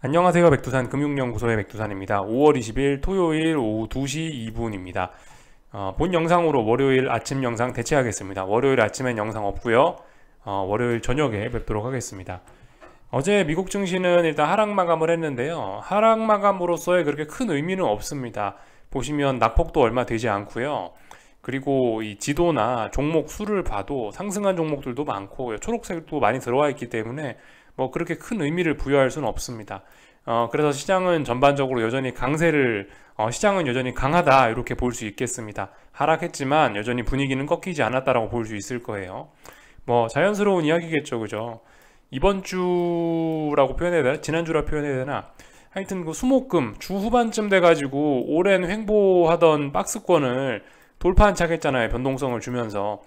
안녕하세요. 백두산 금융연구소의 백두산입니다. 5월 20일 토요일 오후 2시 2분입니다. 본 영상으로 월요일 아침 영상 대체하겠습니다. 월요일 아침엔 영상 없고요. 월요일 저녁에 뵙도록 하겠습니다. 어제 미국 증시는 일단 하락 마감을 했는데요. 하락 마감으로서의 그렇게 큰 의미는 없습니다. 보시면 낙폭도 얼마 되지 않고요. 그리고 이 지도나 종목 수를 봐도 상승한 종목들도 많고 초록색도 많이 들어와 있기 때문에 뭐 그렇게 큰 의미를 부여할 수는 없습니다. 그래서 시장은 전반적으로 여전히 시장은 여전히 강하다 이렇게 볼 수 있겠습니다. 하락했지만 여전히 분위기는 꺾이지 않았다라고 볼 수 있을 거예요. 뭐 자연스러운 이야기겠죠, 그죠? 이번 주라고 표현해야 되나? 지난주라 표현해야 되나? 하여튼 그 수목금 주 후반쯤 돼가지고 오랜 횡보하던 박스권을 돌파한착했잖아요. 변동성을 주면서.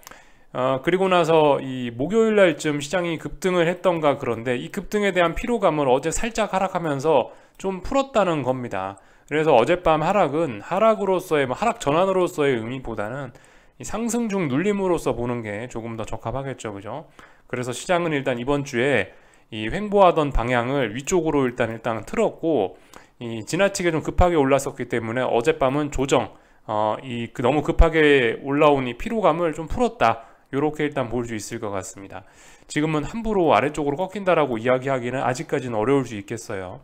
그리고 나서 이 목요일 날쯤 시장이 급등을 했던가 그런데 이 급등에 대한 피로감을 어제 살짝 하락하면서 좀 풀었다는 겁니다. 그래서 어젯밤 하락은 하락으로서의 하락 전환으로서의 의미보다는 이 상승 중 눌림으로서 보는 게 조금 더 적합하겠죠, 그죠? 그래서 시장은 일단 이번 주에 이 횡보하던 방향을 위쪽으로 일단 틀었고 이 지나치게 좀 급하게 올랐었기 때문에 어젯밤은 조정 너무 급하게 올라온 이 피로감을 좀 풀었다. 이렇게 일단 볼 수 있을 것 같습니다. 지금은 함부로 아래쪽으로 꺾인다라고 이야기하기는 아직까지는 어려울 수 있겠어요.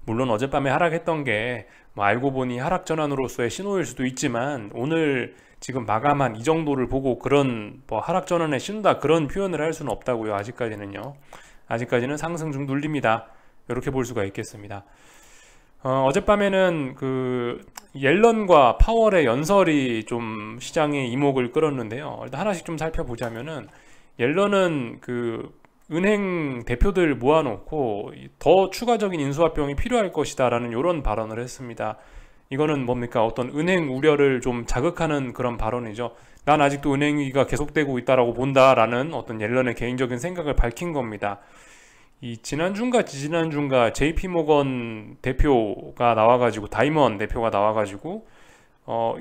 물론 어젯밤에 하락했던 게 뭐 알고 보니 하락 전환으로서의 신호일 수도 있지만 오늘 지금 마감한 이 정도를 보고 그런 뭐 하락 전환의 신호다 그런 표현을 할 수는 없다고요. 아직까지는요. 아직까지는 상승 중 눌립니다. 이렇게 볼 수가 있겠습니다. 어젯밤에는 그 옐런과 파월의 연설이 좀 시장의 이목을 끌었는데요. 일단 하나씩 좀 살펴보자면은 옐런은 그 은행 대표들 모아놓고 더 추가적인 인수합병이 필요할 것이다라는 이런 발언을 했습니다. 이거는 뭡니까? 어떤 은행 우려를 좀 자극하는 그런 발언이죠. 난 아직도 은행 위기가 계속되고 있다라고 본다라는 어떤 옐런의 개인적인 생각을 밝힌 겁니다. 이 지난주인가 지지난주인가 JP모건 대표가 나와가지고 다이먼 대표가 나와가지고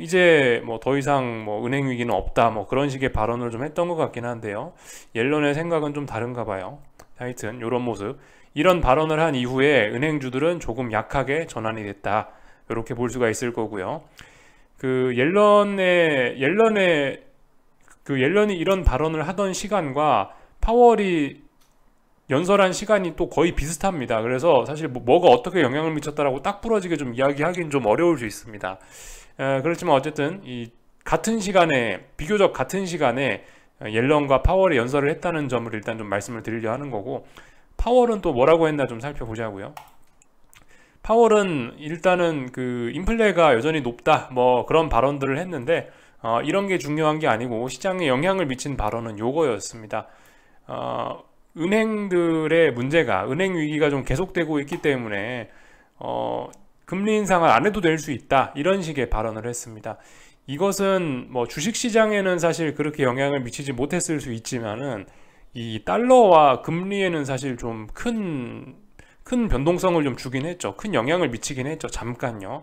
이제 뭐 더 이상 뭐 은행 위기는 없다 뭐 그런 식의 발언을 좀 했던 것 같긴 한데요. 옐런의 생각은 좀 다른가 봐요. 하여튼 이런 모습 이런 발언을 한 이후에 은행주들은 조금 약하게 전환이 됐다 이렇게 볼 수가 있을 거고요. 그 옐런이 이런 발언을 하던 시간과 파월이 연설한 시간이 또 거의 비슷합니다. 그래서 사실 뭐가 어떻게 영향을 미쳤다라고 딱 부러지게 좀 이야기하기는 좀 어려울 수 있습니다. 그렇지만 어쨌든 이 같은 시간에 비교적 같은 시간에 옐런과 파월이 연설을 했다는 점을 일단 좀 말씀을 드리려 하는 거고 파월은 또 뭐라고 했나 좀 살펴보자고요. 파월은 일단은 그 인플레가 여전히 높다 뭐 그런 발언들을 했는데 이런 게 중요한 게 아니고 시장에 영향을 미친 발언은 요거였습니다. 은행들의 문제가 은행 위기가 좀 계속되고 있기 때문에 금리 인상을 안 해도 될 수 있다 이런 식의 발언을 했습니다. 이것은 뭐 주식시장에는 사실 그렇게 영향을 미치지 못했을 수 있지만은 이 달러와 금리에는 사실 좀 큰 변동성을 좀 주긴 했죠. 큰 영향을 미치긴 했죠. 잠깐요.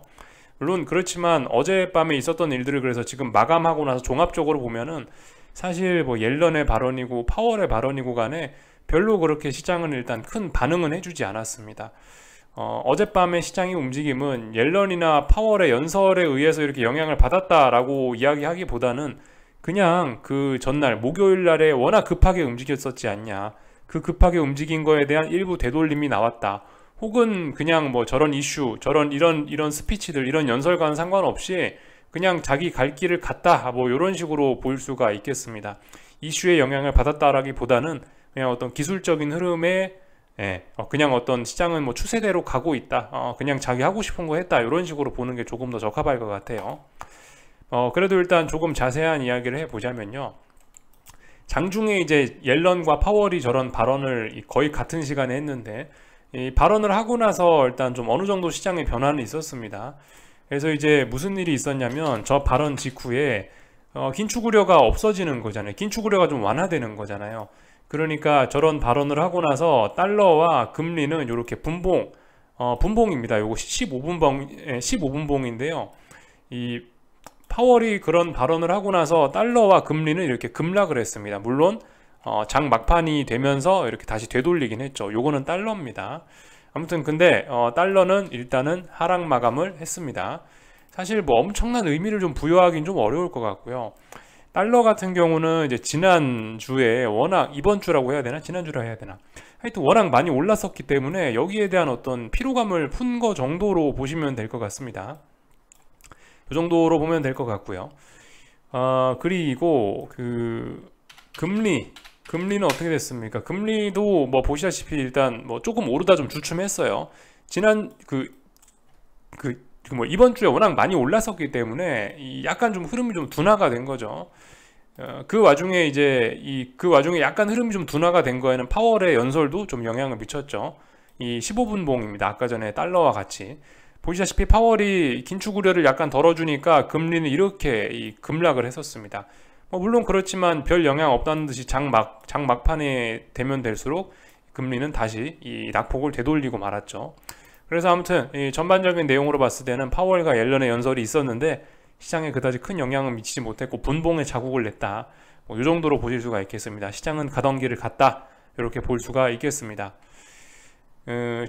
물론 그렇지만 어젯밤에 있었던 일들을 그래서 지금 마감하고 나서 종합적으로 보면은 사실 뭐 옐런의 발언이고 파월의 발언이고 간에 별로 그렇게 시장은 일단 큰 반응은 해주지 않았습니다. 어젯밤의 시장의 움직임은 옐런이나 파월의 연설에 의해서 이렇게 영향을 받았다라고 이야기하기보다는 그냥 그 전날 목요일 날에 워낙 급하게 움직였었지 않냐. 그 급하게 움직인 거에 대한 일부 되돌림이 나왔다. 혹은 그냥 뭐 저런 이슈, 이런 스피치들, 이런 연설과는 상관없이 그냥 자기 갈 길을 갔다. 뭐 이런 식으로 볼 수가 있겠습니다. 이슈에 영향을 받았다라기보다는 그냥 어떤 기술적인 흐름에 그냥 어떤 시장은 뭐 추세대로 가고 있다. 그냥 자기 하고 싶은 거 했다. 이런 식으로 보는 게 조금 더 적합할 것 같아요. 그래도 일단 조금 자세한 이야기를 해보자면요. 장중에 이제 옐런과 파월이 저런 발언을 거의 같은 시간에 했는데 이 발언을 하고 나서 일단 좀 어느 정도 시장의 변화는 있었습니다. 그래서 이제 무슨 일이 있었냐면 저 발언 직후에 긴축 우려가 없어지는 거잖아요. 긴축 우려가 좀 완화되는 거잖아요. 그러니까 저런 발언을 하고 나서 달러와 금리는 이렇게 분봉입니다. 요거 15분봉인데요. 이 파월이 그런 발언을 하고 나서 달러와 금리는 이렇게 급락을 했습니다. 물론 장 막판이 되면서 이렇게 다시 되돌리긴 했죠. 요거는 달러입니다. 아무튼 근데 달러는 일단은 하락 마감을 했습니다. 사실 뭐 엄청난 의미를 좀 부여하기는 좀 어려울 것 같고요. 달러 같은 경우는 이제 지난주에 워낙, 이번 주라고 해야 되나? 지난주라 해야 되나? 하여튼 워낙 많이 올랐었기 때문에 여기에 대한 어떤 피로감을 푼 거 정도로 보시면 될 것 같습니다. 이 정도로 보면 될 것 같고요. 그리고 그 금리는 어떻게 됐습니까? 금리도 뭐 보시다시피 일단 뭐 조금 오르다 좀 주춤했어요. 지난 뭐 이번 주에 워낙 많이 올랐었기 때문에 약간 좀 흐름이 좀 둔화가 된 거죠. 그 와중에 그 와중에 약간 흐름이 좀 둔화가 된 거에는 파월의 연설도 좀 영향을 미쳤죠. 이 15분봉입니다. 아까 전에 달러와 같이 보시다시피 파월이 긴축 우려를 약간 덜어주니까 금리는 이렇게 급락을 했었습니다. 물론 그렇지만 별 영향 없다는 듯이 장막판에 되면 될수록 금리는 다시 이 낙폭을 되돌리고 말았죠. 그래서 아무튼 이 전반적인 내용으로 봤을 때는 파월과 옐런의 연설이 있었는데 시장에 그다지 큰 영향을 미치지 못했고 분봉에 자국을 냈다. 이 정도로 보실 수가 있겠습니다. 시장은 가던 길을 갔다. 이렇게 볼 수가 있겠습니다.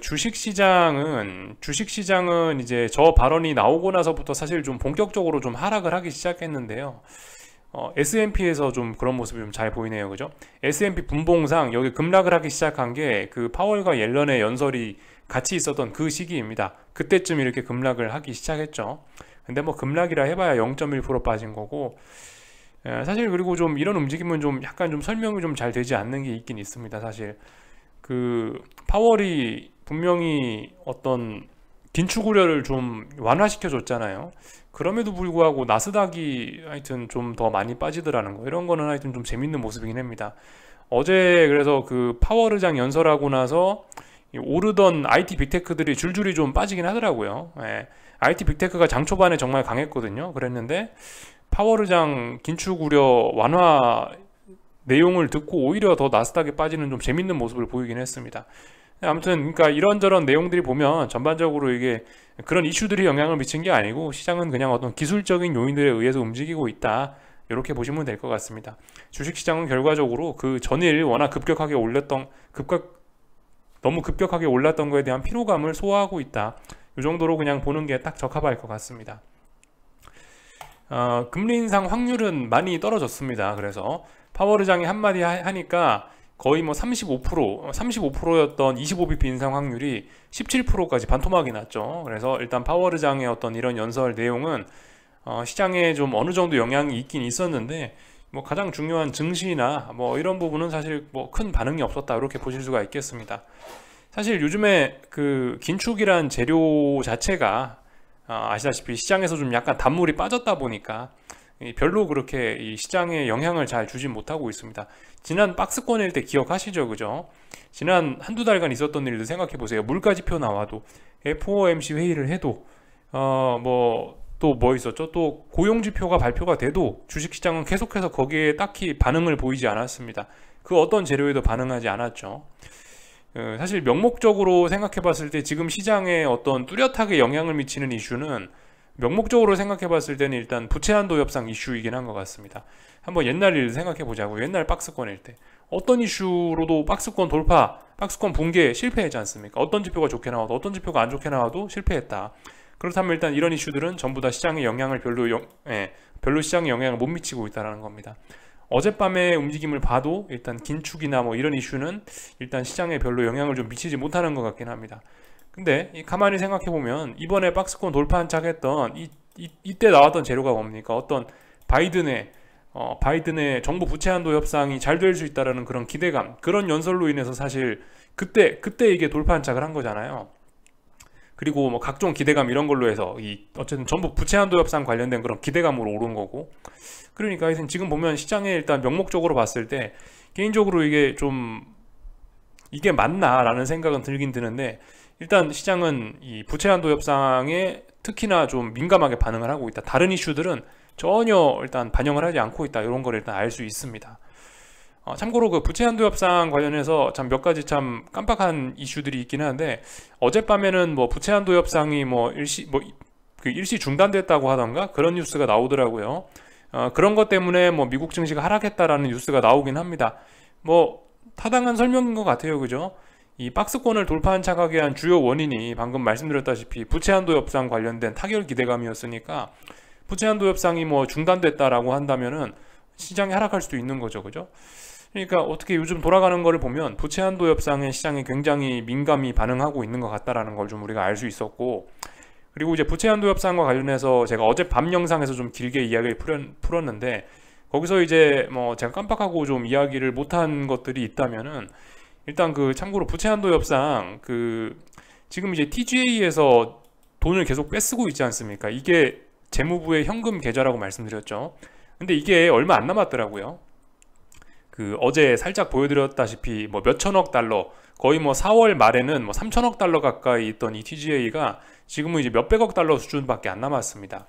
주식시장은 이제 저 발언이 나오고 나서부터 사실 좀 본격적으로 좀 하락을 하기 시작했는데요. S&P에서 좀 그런 모습이 좀 잘 보이네요. 그죠? S&P 분봉상 여기 급락을 하기 시작한 게 그 파월과 옐런의 연설이 같이 있었던 그 시기입니다. 그때쯤 이렇게 급락을 하기 시작했죠. 근데 뭐 급락이라 해봐야 0.1% 빠진 거고, 사실 그리고 좀 이런 움직임은 좀 약간 좀 설명이 좀 잘 되지 않는 게 있긴 있습니다. 사실 그 파월이 분명히 어떤 긴축 우려를 좀 완화시켜 줬잖아요. 그럼에도 불구하고 나스닥이 하여튼 좀 더 많이 빠지더라는 거, 이런 거는 하여튼 좀 재밌는 모습이긴 합니다. 어제 그래서 그 파월 의장 연설하고 나서 오르던 IT 빅테크들이 줄줄이 좀 빠지긴 하더라고요. IT 빅테크가 장 초반에 정말 강했거든요. 그랬는데 파월 의장 긴축 우려 완화 내용을 듣고 오히려 더 나스닥에 빠지는 좀 재밌는 모습을 보이긴 했습니다. 아무튼 그러니까 이런저런 내용들이 보면 전반적으로 이게 그런 이슈들이 영향을 미친 게 아니고 시장은 그냥 어떤 기술적인 요인들에 의해서 움직이고 있다, 이렇게 보시면 될 것 같습니다. 주식시장은 결과적으로 그 전일 워낙 너무 급격하게 올랐던 거에 대한 피로감을 소화하고 있다, 이 정도로 그냥 보는 게 딱 적합할 것 같습니다. 금리 인상 확률은 많이 떨어졌습니다. 그래서 파월 의장이 한마디 하니까 거의 뭐 35%였던 25bp 인상 확률이 17%까지 반토막이 났죠. 그래서 일단 파월 의장의 어떤 이런 연설 내용은 시장에 좀 어느 정도 영향이 있긴 있었는데, 뭐 가장 중요한 증시나 뭐 이런 부분은 사실 뭐 큰 반응이 없었다, 이렇게 보실 수가 있겠습니다. 사실 요즘에 그 긴축이란 재료 자체가 아시다시피 시장에서 좀 약간 단물이 빠졌다 보니까 별로 그렇게 이 시장에 영향을 잘 주지 못하고 있습니다. 지난 박스권일 때 기억하시죠? 그죠? 지난 한두 달간 있었던 일도 생각해 보세요. 물가지표 나와도, FOMC 회의를 해도, 또 뭐 있었죠? 또 고용지표가 발표가 돼도 주식시장은 계속해서 거기에 딱히 반응을 보이지 않았습니다. 그 어떤 재료에도 반응하지 않았죠. 사실 명목적으로 생각해 봤을 때 지금 시장에 어떤 뚜렷하게 영향을 미치는 이슈는, 명목적으로 생각해 봤을 때는 일단 부채한도 협상 이슈이긴 한 것 같습니다. 한번 옛날 일 생각해 보자고요. 옛날 박스권일 때 어떤 이슈로도 박스권 돌파, 박스권 붕괴 실패했지 않습니까? 어떤 지표가 좋게 나와도 어떤 지표가 안 좋게 나와도 실패했다. 그렇다면 일단 이런 이슈들은 전부 다 시장에 영향을 별로 시장에 영향을 못 미치고 있다는 겁니다. 어젯밤의 움직임을 봐도 일단 긴축이나 뭐 이런 이슈는 일단 시장에 별로 영향을 좀 미치지 못하는 것 같긴 합니다. 근데 가만히 생각해 보면 이번에 박스권 돌파 한착했던 이때 나왔던 재료가 뭡니까? 어떤 바이든의 정부 부채 한도 협상이 잘 될 수 있다라는 그런 기대감, 그런 연설로 인해서 사실 그때 이게 돌파 한착을 한 거잖아요. 그리고 뭐 각종 기대감 이런 걸로 해서 어쨌든 전부 부채 한도 협상 관련된 그런 기대감으로 오른 거고. 그러니까 하여튼 지금 보면 시장에 일단 명목적으로 봤을 때 개인적으로 이게 맞나라는 생각은 들긴 드는데, 일단 시장은 이 부채 한도 협상에 특히나 좀 민감하게 반응을 하고 있다. 다른 이슈들은 전혀 일단 반영을 하지 않고 있다, 이런 걸 일단 알 수 있습니다. 참고로 그 부채 한도 협상 관련해서 참 몇 가지 참 깜빡한 이슈들이 있긴 한데, 어젯밤에는 뭐 부채 한도 협상이 일시 중단됐다고 하던가 그런 뉴스가 나오더라고요. 그런 것 때문에 뭐 미국 증시가 하락했다라는 뉴스가 나오긴 합니다. 뭐 타당한 설명인 것 같아요. 그죠? 이 박스권을 돌파한 착각의 한 주요 원인이 방금 말씀드렸다시피 부채 한도 협상 관련된 타결 기대감이었으니까 부채 한도 협상이 뭐 중단됐다라고 한다면은 시장이 하락할 수도 있는 거죠, 그죠? 그러니까 어떻게 요즘 돌아가는 거를 보면 부채 한도 협상에 시장이 굉장히 민감히 반응하고 있는 것 같다라는 걸 좀 우리가 알 수 있었고, 그리고 이제 부채 한도 협상과 관련해서 제가 어제 밤 영상에서 좀 길게 이야기를 풀었는데, 거기서 이제 뭐 제가 깜빡하고 좀 이야기를 못한 것들이 있다면은, 일단 그 참고로 부채 한도 협상 그 지금 이제 TGA에서 돈을 계속 빼쓰고 있지 않습니까? 이게 재무부의 현금 계좌라고 말씀드렸죠. 근데 이게 얼마 안 남았더라고요. 그 어제 살짝 보여드렸다시피 뭐 몇천억 달러, 거의 뭐 4월 말에는 뭐 3천억 달러 가까이 있던 이 TGA가 지금은 이제 몇백억 달러 수준밖에 안 남았습니다.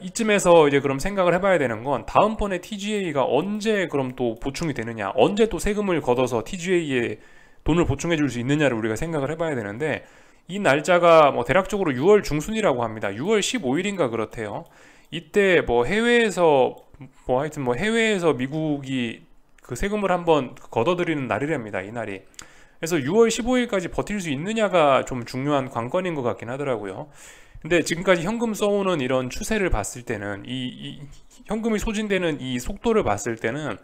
이쯤에서 이제 그럼 생각을 해봐야 되는 건, 다음번에 TGA가 언제 그럼 또 보충이 되느냐, 언제 또 세금을 걷어서 TGA에 돈을 보충해 줄 수 있느냐를 우리가 생각을 해봐야 되는데, 이 날짜가 뭐 대략적으로 6월 중순이라고 합니다. 6월 15일인가 그렇대요. 이때 뭐 해외에서 뭐 하여튼 뭐 해외에서 미국이 그 세금을 한번 걷어들이는 날이랍니다, 이 날이. 그래서 6월 15일까지 버틸 수 있느냐가 좀 중요한 관건인 것 같긴 하더라고요. 근데 지금까지 현금 써오는 이런 추세를 봤을 때는, 이 현금이 소진되는 이 속도를 봤을 때는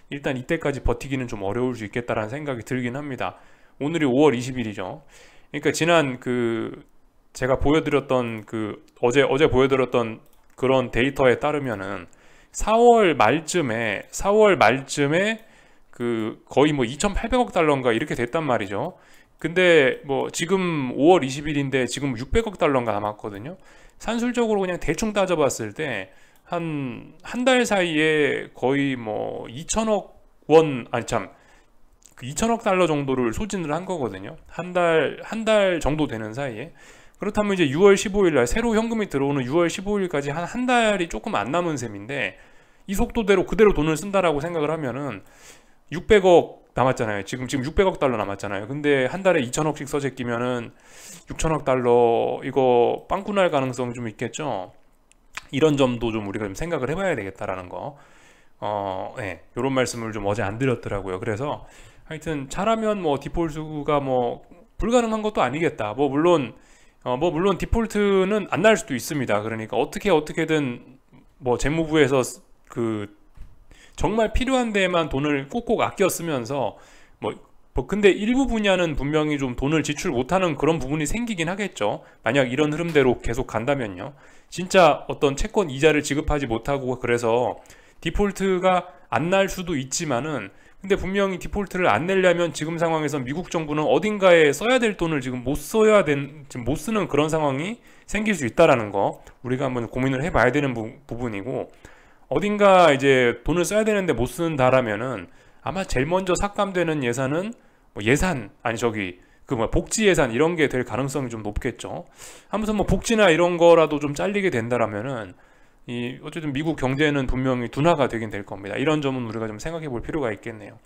일단 이때까지 버티기는 좀 어려울 수 있겠다라는 생각이 들긴 합니다. 오늘이 5월 20일이죠. 그러니까 지난 그 제가 보여드렸던 그 어제 보여드렸던 그런 데이터에 따르면은 4월 말쯤에 그 거의 뭐 2,800억 달러인가 이렇게 됐단 말이죠. 근데 뭐 지금 5월 20일인데 지금 600억 달러인가 남았거든요. 산술적으로 그냥 대충 따져봤을 때 한 달 사이에 거의 뭐 2천억 원, 아니 참, 그 2천억 달러 정도를 소진을 한 거거든요. 한 달 정도 되는 사이에. 그렇다면 이제 6월 15일 날 새로 현금이 들어오는 6월 15일까지 한 달이 조금 안 남은 셈인데, 이 속도대로 그대로 돈을 쓴다라고 생각을 하면은 600억 남았잖아요. 지금 600억 달러 남았잖아요. 근데 한 달에 2천억씩 써제끼면은 6천억 달러, 이거 빵꾸 날 가능성이 좀 있겠죠. 이런 점도 좀 우리가 좀 생각을 해봐야 되겠다라는 거. 네, 이런 말씀을 좀 어제 안 드렸더라고요. 그래서 하여튼 잘하면 뭐 디폴트가 뭐 불가능한 것도 아니겠다. 뭐 물론 디폴트는 안 날 수도 있습니다. 그러니까 어떻게든 뭐 재무부에서 그 정말 필요한 데에만 돈을 꼭꼭 아껴 쓰면서 뭐 근데 일부 분야는 분명히 좀 돈을 지출 못하는 그런 부분이 생기긴 하겠죠. 만약 이런 흐름대로 계속 간다면요. 진짜 어떤 채권 이자를 지급하지 못하고 그래서 디폴트가 안 날 수도 있지만은, 근데 분명히 디폴트를 안 내려면 지금 상황에서 미국 정부는 어딘가에 써야 될 돈을 지금 지금 못 쓰는 그런 상황이 생길 수 있다라는 거, 우리가 한번 고민을 해봐야 되는 부분이고, 어딘가 이제 돈을 써야 되는데 못 쓴다라면은 아마 제일 먼저 삭감되는 예산은 복지 예산 이런 게 될 가능성이 좀 높겠죠. 아무튼 뭐 복지나 이런 거라도 좀 잘리게 된다라면은 어쨌든 미국 경제는 분명히 둔화가 되긴 될 겁니다. 이런 점은 우리가 좀 생각해 볼 필요가 있겠네요.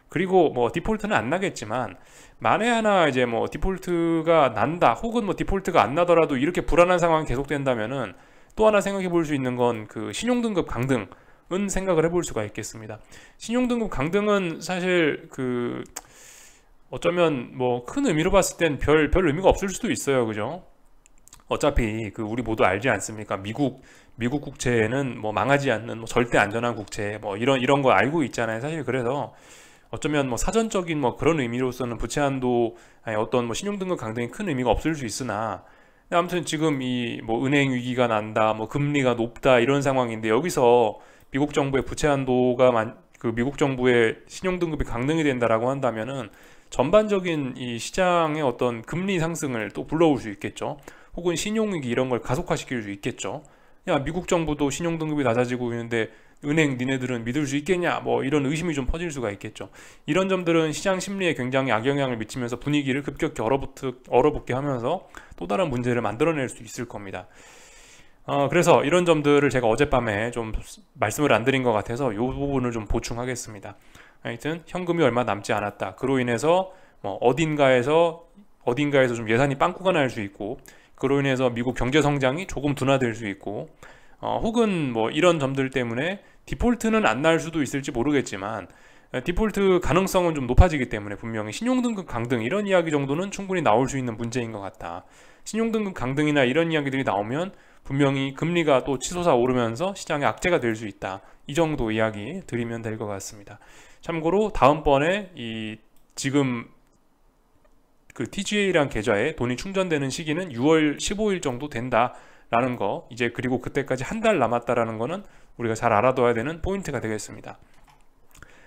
그리고 뭐 디폴트는 안 나겠지만, 만에 하나 이제 뭐 디폴트가 난다, 혹은 뭐 디폴트가 안 나더라도 이렇게 불안한 상황이 계속된다면은 또 하나 생각해 볼 수 있는 건 그 신용등급 강등은 생각을 해볼 수가 있겠습니다. 신용등급 강등은 사실 그 어쩌면 뭐 큰 의미로 봤을 땐 별 의미가 없을 수도 있어요, 그죠? 어차피 그 우리 모두 알지 않습니까? 미국 국채는 뭐 망하지 않는 뭐 절대 안전한 국채, 뭐 이런 거 알고 있잖아요. 사실 그래서 어쩌면 뭐 사전적인 뭐 그런 의미로서는 부채 한도, 아니 어떤 뭐 신용등급 강등이 큰 의미가 없을 수 있으나, 아무튼 지금 이 뭐 은행 위기가 난다, 뭐 금리가 높다 이런 상황인데, 여기서 미국 정부의 부채 한도가 미국 정부의 신용등급이 강등이 된다라고 한다면은 전반적인 이 시장의 어떤 금리 상승을 또 불러올 수 있겠죠. 혹은 신용위기 이런 걸 가속화시킬 수 있겠죠. 야, 미국 정부도 신용등급이 낮아지고 있는데 은행 니네들은 믿을 수 있겠냐, 뭐 이런 의심이 좀 퍼질 수가 있겠죠. 이런 점들은 시장 심리에 굉장히 악영향을 미치면서 분위기를 급격히 얼어붙게 하면서 또 다른 문제를 만들어낼 수 있을 겁니다. 그래서 이런 점들을 제가 어젯밤에 좀 말씀을 안 드린 것 같아서 이 부분을 좀 보충하겠습니다. 하여튼 현금이 얼마 남지 않았다. 그로 인해서 뭐 어딘가에서 좀 예산이 빵꾸가 날 수 있고, 그로 인해서 미국 경제 성장이 조금 둔화될 수 있고, 혹은 뭐 이런 점들 때문에 디폴트는 안 날 수도 있을지 모르겠지만, 디폴트 가능성은 좀 높아지기 때문에 분명히 신용등급 강등 이런 이야기 정도는 충분히 나올 수 있는 문제인 것 같다. 신용등급 강등이나 이런 이야기들이 나오면 분명히 금리가 또 치솟아 오르면서 시장에 악재가 될 수 있다. 이 정도 이야기 드리면 될 것 같습니다. 참고로 다음번에 이 지금 그 TGA라는 계좌에 돈이 충전되는 시기는 6월 15일 정도 된다라는 거, 이제 그리고 그때까지 한 달 남았다라는 거는 우리가 잘 알아둬야 되는 포인트가 되겠습니다.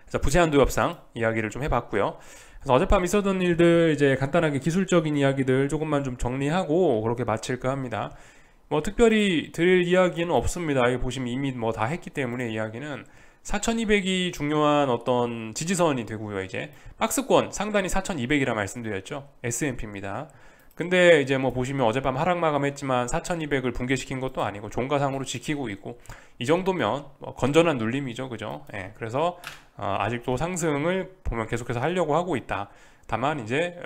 그래서 부채한도 협상 이야기를 좀 해봤고요. 그래서 어젯밤 있었던 일들 이제 간단하게 기술적인 이야기들 조금만 좀 정리하고 그렇게 마칠까 합니다. 뭐 특별히 드릴 이야기는 없습니다. 여기 보시면 이미 뭐 다 했기 때문에 이야기는 4200이 중요한 어떤 지지선이 되고요. 이제 박스권 상단이 4200이라 말씀드렸죠. S&P입니다. 근데 이제 뭐 보시면 어젯밤 하락 마감했지만 4200을 붕괴시킨 것도 아니고 종가상으로 지키고 있고, 이 정도면 뭐 건전한 눌림이죠. 그죠? 예, 그래서 아직도 상승을 보면 계속해서 하려고 하고 있다. 다만 이제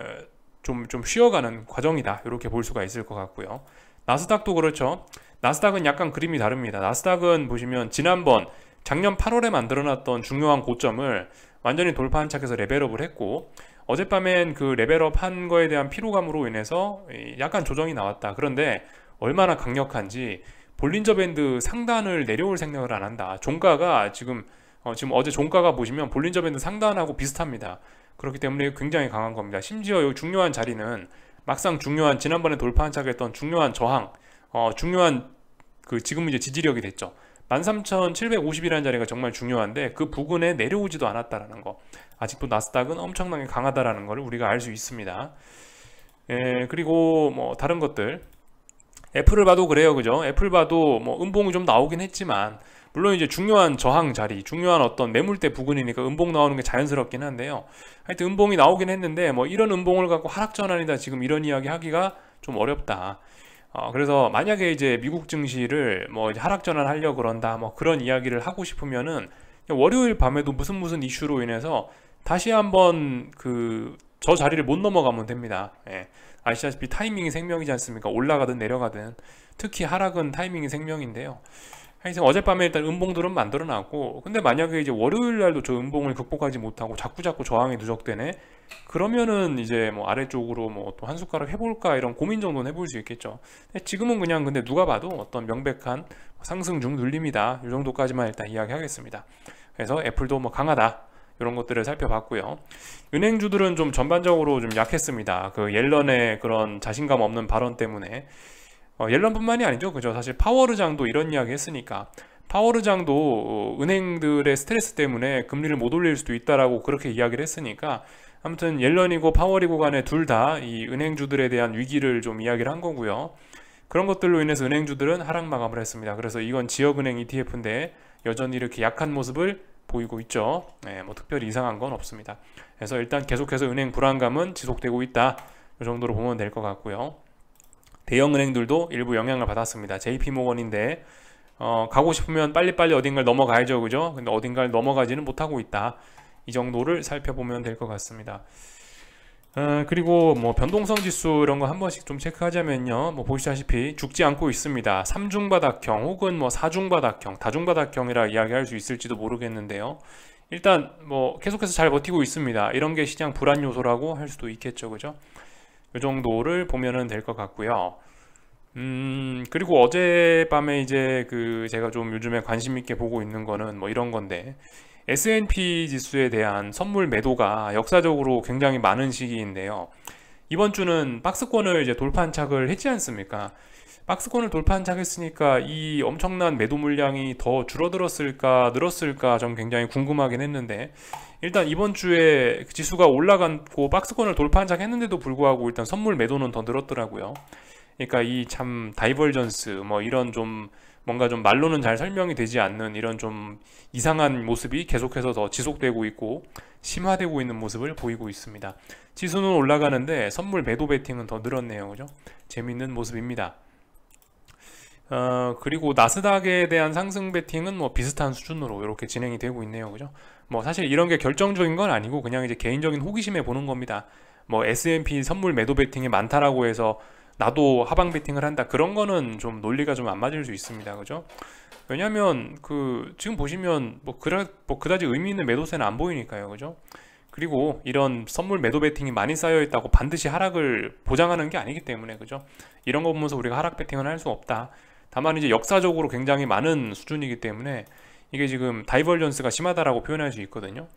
좀 쉬어가는 과정이다. 이렇게 볼 수가 있을 것 같고요. 나스닥도 그렇죠. 나스닥은 약간 그림이 다릅니다. 나스닥은 보시면 지난번 작년 8월에 만들어놨던 중요한 고점을 완전히 돌파한 척해서 레벨업을 했고, 어젯밤엔 그 레벨업 한 거에 대한 피로감으로 인해서 약간 조정이 나왔다. 그런데 얼마나 강력한지 볼린저 밴드 상단을 내려올 생각을 안 한다. 종가가 지금 어제 종가가 보시면 볼린저 밴드 상단하고 비슷합니다. 그렇기 때문에 굉장히 강한 겁니다. 심지어 이 중요한 자리는 막상 중요한 지난번에 돌파한 척했던 중요한 저항, 중요한 그 지금은 이제 지지력이 됐죠. 13,750이라는 자리가 정말 중요한데 그 부근에 내려오지도 않았다라는 거. 아직도 나스닥은 엄청나게 강하다라는 걸 우리가 알 수 있습니다. 그리고 뭐 다른 것들, 애플을 봐도 그래요. 그죠? 애플 봐도 뭐 음봉이 좀 나오긴 했지만, 물론 이제 중요한 저항 자리, 중요한 어떤 매물대 부근이니까 음봉 나오는 게 자연스럽긴 한데요. 하여튼 음봉이 나오긴 했는데 뭐 이런 음봉을 갖고 하락 전환이다 지금 이런 이야기 하기가 좀 어렵다. 그래서 만약에 이제 미국 증시를 뭐 이제 하락 전환하려 그런다 뭐 그런 이야기를 하고 싶으면은 월요일 밤에도 무슨 이슈로 인해서 다시 한번 그 저 자리를 못 넘어가면 됩니다. 예. 아시다시피 타이밍이 생명이지 않습니까? 올라가든 내려가든 특히 하락은 타이밍이 생명인데요. 하여튼 어젯밤에 일단 음봉들은 만들어놨고, 근데 만약에 이제 월요일 날도 저 음봉을 극복하지 못하고 자꾸 저항이 누적되네, 그러면은 이제 뭐 아래쪽으로 뭐 또 한 숟가락 해볼까 이런 고민 정도는 해볼 수 있겠죠. 지금은 그냥 근데 누가 봐도 어떤 명백한 상승 중 눌림이다, 이 정도까지만 일단 이야기하겠습니다. 그래서 애플도 뭐 강하다 이런 것들을 살펴봤고요. 은행주들은 좀 전반적으로 좀 약했습니다. 그 옐런의 그런 자신감 없는 발언 때문에. 옐런뿐만이 아니죠. 그죠? 사실 파월의장도 이런 이야기 했으니까, 파월의장도 은행들의 스트레스 때문에 금리를 못 올릴 수도 있다라고 그렇게 이야기를 했으니까, 아무튼 옐런이고 파월이고 간에 둘 다 이 은행주들에 대한 위기를 좀 이야기를 한 거고요. 그런 것들로 인해서 은행주들은 하락 마감을 했습니다. 그래서 이건 지역은행 ETF인데 여전히 이렇게 약한 모습을 보이고 있죠. 네, 뭐 특별히 이상한 건 없습니다. 그래서 일단 계속해서 은행 불안감은 지속되고 있다, 이 정도로 보면 될 것 같고요. 대형 은행들도 일부 영향을 받았습니다. JP모건인데 가고 싶으면 빨리빨리 어딘가를 넘어가야죠. 그죠? 근데 어딘가를 넘어가지는 못하고 있다. 이 정도를 살펴보면 될 것 같습니다. 그리고 뭐 변동성 지수 이런 거 한 번씩 좀 체크하자면요, 뭐 보시다시피 죽지 않고 있습니다. 3중바닥형 혹은 뭐 4중바닥형, 다중바닥형이라 이야기할 수 있을지도 모르겠는데요, 일단 뭐 계속해서 잘 버티고 있습니다. 이런 게 시장 불안 요소라고 할 수도 있겠죠. 그죠? 이 정도를 보면은 될 것 같고요. 그리고 어젯밤에 이제 그 제가 좀 요즘에 관심 있게 보고 있는 거는 뭐 이런 건데, S&P 지수에 대한 선물 매도가 역사적으로 굉장히 많은 시기인데요. 이번 주는 박스권을 이제 돌파한착을 했지 않습니까? 박스권을 돌파한착했으니까 이 엄청난 매도 물량이 더 줄어들었을까 늘었을까 좀 굉장히 궁금하긴 했는데, 일단 이번 주에 지수가 올라갔고 박스권을 돌파한착했는데도 불구하고 일단 선물 매도는 더 늘었더라고요. 그러니까 이 참 다이버전스 뭐 이런 좀 뭔가 좀 말로는 잘 설명이 되지 않는 이런 좀 이상한 모습이 계속해서 더 지속되고 있고 심화되고 있는 모습을 보이고 있습니다. 지수는 올라가는데 선물 매도 베팅은 더 늘었네요. 그죠? 재밌는 모습입니다. 그리고 나스닥에 대한 상승 베팅은 뭐 비슷한 수준으로 이렇게 진행이 되고 있네요. 그죠? 뭐 사실 이런 게 결정적인 건 아니고 그냥 이제 개인적인 호기심에 보는 겁니다. 뭐 S&P 선물 매도 베팅이 많다라고 해서 나도 하방 베팅을 한다, 그런 거는 좀 논리가 좀 안 맞을 수 있습니다. 그죠? 왜냐하면 그 지금 보시면 뭐 그다지 의미 있는 매도세는 안 보이니까요. 그죠? 그리고 이런 선물 매도 베팅이 많이 쌓여 있다고 반드시 하락을 보장하는 게 아니기 때문에, 그죠? 이런 거 보면서 우리가 하락 베팅은 할 수 없다. 다만 이제 역사적으로 굉장히 많은 수준이기 때문에 이게 지금 다이버전스가 심하다라고 표현할 수 있거든요.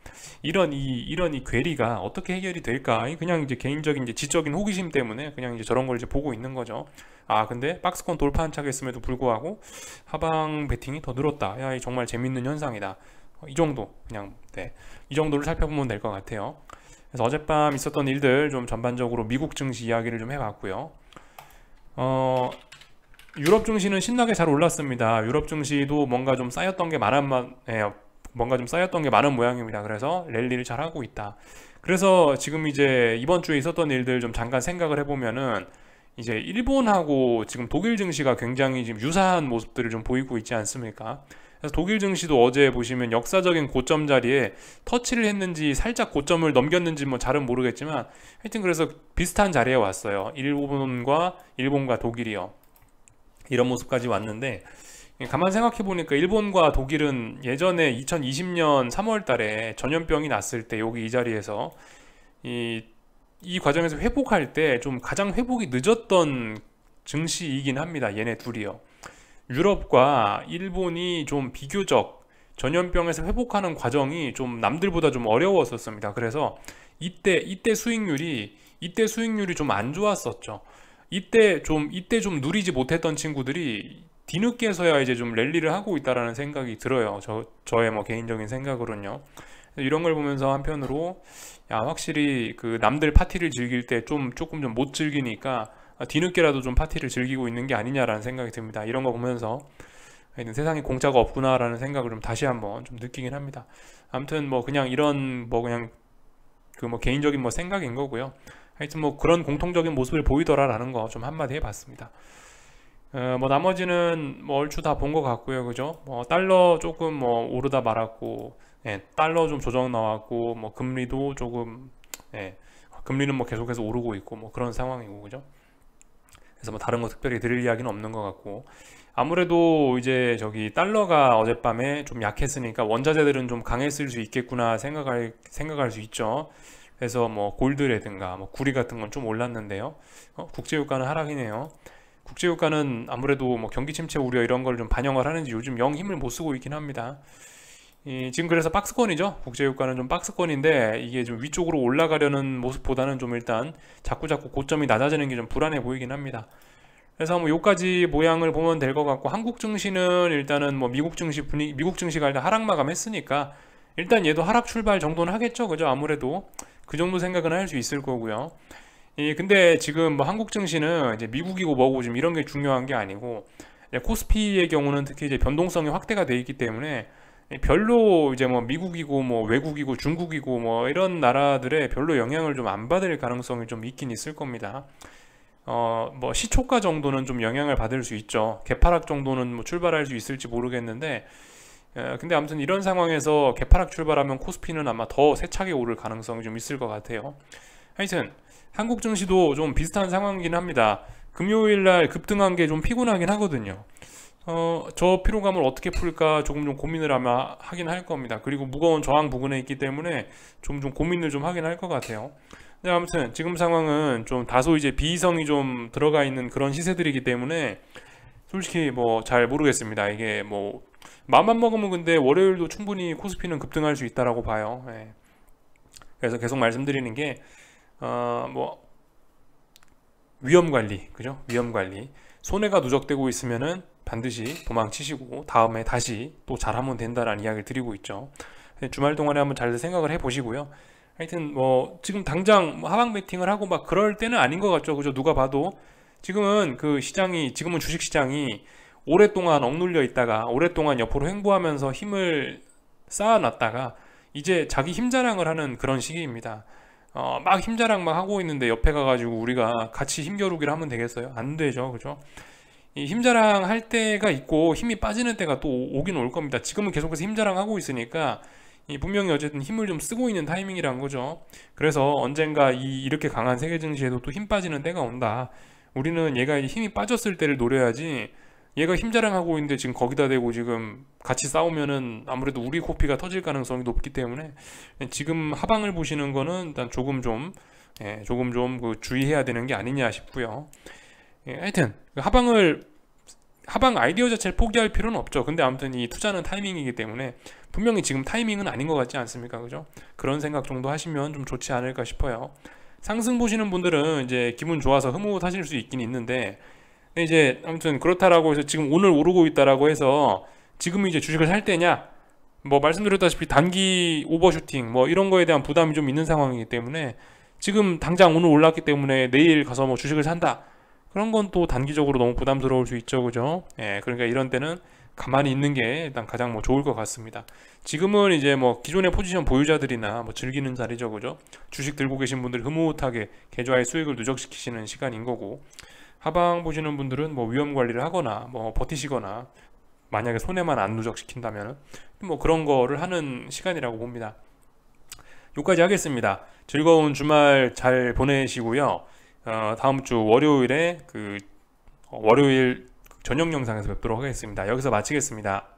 이런 이 괴리가 어떻게 해결이 될까? 그냥 이제 개인적인 이제 지적인 호기심 때문에 그냥 이제 저런 걸 이제 보고 있는 거죠. 아, 근데 박스권 돌파 한착했음에도 불구하고 하방 베팅이 더 늘었다. 야, 이 정말 재밌는 현상이다. 이 정도, 그냥 네, 이 정도를 살펴보면 될 것 같아요. 그래서 어젯밤 있었던 일들 좀 전반적으로 미국 증시 이야기를 좀 해봤고요. 유럽 증시는 신나게 잘 올랐습니다. 유럽 증시도 뭔가 좀 쌓였던 게 많은 모양입니다. 그래서 랠리를 잘 하고 있다. 그래서 지금 이제 이번 주에 있었던 일들 좀 잠깐 생각을 해보면은, 이제 일본하고 지금 독일 증시가 굉장히 지금 유사한 모습들을 좀 보이고 있지 않습니까? 그래서 독일 증시도 어제 보시면 역사적인 고점 자리에 터치를 했는지 살짝 고점을 넘겼는지 뭐 잘은 모르겠지만, 하여튼 그래서 비슷한 자리에 왔어요. 일본과 독일이요. 이런 모습까지 왔는데, 가만 생각해 보니까 일본과 독일은 예전에 2020년 3월 달에 전염병이 났을 때 여기 이 자리에서 이 과정에서 회복할 때 좀 가장 회복이 늦었던 증시이긴 합니다. 얘네 둘이요. 유럽과 일본이 좀 비교적 전염병에서 회복하는 과정이 좀 남들보다 좀 어려웠었습니다. 그래서 이때 수익률이 좀 안 좋았었죠. 이때 좀 누리지 못했던 친구들이 뒤늦게서야 이제 좀 랠리를 하고 있다라는 생각이 들어요. 저의 뭐 개인적인 생각으로는요. 이런 걸 보면서 한편으로, 야, 확실히 그 남들 파티를 즐길 때 조금 좀 못 즐기니까 뒤늦게라도 좀 파티를 즐기고 있는 게 아니냐라는 생각이 듭니다. 이런 거 보면서 세상에 공짜가 없구나라는 생각을 좀 다시 한번 좀 느끼긴 합니다. 아무튼 뭐 그냥 이런 뭐 그냥 그 뭐 개인적인 뭐 생각인 거고요. 하여튼 뭐 그런 공통적인 모습을 보이더라라는 거 좀 한마디 해봤습니다. 뭐 나머지는 뭐 얼추 다 본 것 같고요. 그죠? 뭐 달러 조금 뭐 오르다 말았고, 예, 달러 좀 조정 나왔고, 뭐 금리도 조금, 예, 금리는 뭐 계속해서 오르고 있고 뭐 그런 상황이고, 그죠? 그래서 뭐 다른 거 특별히 드릴 이야기는 없는 것 같고, 아무래도 이제 저기 달러가 어젯밤에 좀 약했으니까 원자재들은 좀 강했을 수 있겠구나 생각할 수 있죠. 그래서 뭐 골드라든가 뭐 구리 같은 건 좀 올랐는데요. 국제유가는 하락이네요. 국제유가는 아무래도 뭐 경기 침체 우려 이런 걸 좀 반영을 하는지 요즘 영 힘을 못 쓰고 있긴 합니다. 지금 그래서 박스권이죠. 국제유가는 좀 박스권인데 이게 좀 위쪽으로 올라가려는 모습보다는 좀 일단 자꾸 고점이 낮아지는 게 좀 불안해 보이긴 합니다. 그래서 뭐 요까지 모양을 보면 될 것 같고, 한국 증시는 일단은 뭐 미국 증시가 일단 하락 마감했으니까 일단 얘도 하락 출발 정도는 하겠죠. 그죠? 아무래도 그 정도 생각은 할 수 있을 거고요. 근데 지금 뭐 한국 증시는 이제 미국이고 뭐고 지금 이런 게 중요한 게 아니고, 코스피의 경우는 특히 이제 변동성이 확대가 돼 있기 때문에 별로 이제 뭐 미국이고 뭐 외국이고 중국이고 뭐 이런 나라들의 별로 영향을 좀 안 받을 가능성이 좀 있긴 있을 겁니다. 뭐 시초가 정도는 좀 영향을 받을 수 있죠. 개파락 정도는 뭐 출발할 수 있을지 모르겠는데, 근데 아무튼 이런 상황에서 개파락 출발하면 코스피는 아마 더 세차게 오를 가능성이 좀 있을 것 같아요. 하여튼 한국 증시도 좀 비슷한 상황이긴 합니다. 금요일 날 급등한 게 좀 피곤하긴 하거든요. 저 피로감을 어떻게 풀까 조금 좀 고민을 아마 하긴 할 겁니다. 그리고 무거운 저항 부근에 있기 때문에 좀 고민을 좀 하긴 할 것 같아요. 네, 아무튼 지금 상황은 좀 다소 이제 비이성이 좀 들어가 있는 그런 시세들이기 때문에 솔직히 뭐 잘 모르겠습니다. 이게 뭐 마음만 먹으면 근데 월요일도 충분히 코스피는 급등할 수 있다라고 봐요. 예. 그래서 계속 말씀드리는 게 뭐 위험 관리, 그죠? 위험 관리. 손해가 누적되고 있으면은 반드시 도망치시고 다음에 다시 또 잘하면 된다라는 이야기를 드리고 있죠. 주말 동안에 한번 잘 생각을 해보시고요. 하여튼 뭐 지금 당장 하방 베팅을 하고 막 그럴 때는 아닌 것 같죠. 그죠? 누가 봐도 지금은 지금은 주식 시장이 오랫동안 억눌려 있다가 오랫동안 옆으로 횡보하면서 힘을 쌓아놨다가 이제 자기 힘자랑을 하는 그런 시기입니다. 막 힘자랑 막 하고 있는데 옆에 가가지고 우리가 같이 힘겨루기를 하면 되겠어요? 안 되죠. 그죠? 이 힘자랑 할 때가 있고 힘이 빠지는 때가 또 오긴 올 겁니다. 지금은 계속해서 힘자랑 하고 있으니까 분명히 어쨌든 힘을 좀 쓰고 있는 타이밍이란 거죠. 그래서 언젠가 이렇게 강한 세계 증시에도 또 힘 빠지는 때가 온다. 우리는 얘가 이제 힘이 빠졌을 때를 노려야지, 얘가 힘 자랑하고 있는데 지금 거기다 대고 지금 같이 싸우면은 아무래도 우리 코피가 터질 가능성이 높기 때문에 지금 하방을 보시는 거는 일단 조금 좀 그 주의해야 되는 게 아니냐 싶고요. 하여튼 하방 아이디어 자체를 포기할 필요는 없죠. 근데 아무튼 이 투자는 타이밍이기 때문에 분명히 지금 타이밍은 아닌 것 같지 않습니까? 그죠? 그런 생각 정도 하시면 좀 좋지 않을까 싶어요. 상승 보시는 분들은 이제 기분 좋아서 흐뭇하실 수 있긴 있는데, 근데 이제 아무튼 그렇다라고 해서 지금 오늘 오르고 있다라고 해서 지금 이제 주식을 살 때냐, 뭐 말씀드렸다시피 단기 오버슈팅 뭐 이런 거에 대한 부담이 좀 있는 상황이기 때문에, 지금 당장 오늘 올랐기 때문에 내일 가서 뭐 주식을 산다, 그런 건 또 단기적으로 너무 부담스러울 수 있죠. 그죠? 그러니까 이런 때는 가만히 있는 게 일단 가장 뭐 좋을 것 같습니다. 지금은 이제 뭐 기존의 포지션 보유자들이나 뭐 즐기는 자리죠. 그죠? 주식 들고 계신 분들 흐뭇하게 계좌의 수익을 누적시키시는 시간인 거고, 하방 보시는 분들은 뭐 위험 관리를 하거나 뭐 버티시거나, 만약에 손해만 안 누적시킨다면 뭐 그런 거를 하는 시간이라고 봅니다. 여기까지 하겠습니다. 즐거운 주말 잘 보내시고요. 다음 주 월요일에 월요일 저녁 영상에서 뵙도록 하겠습니다. 여기서 마치겠습니다.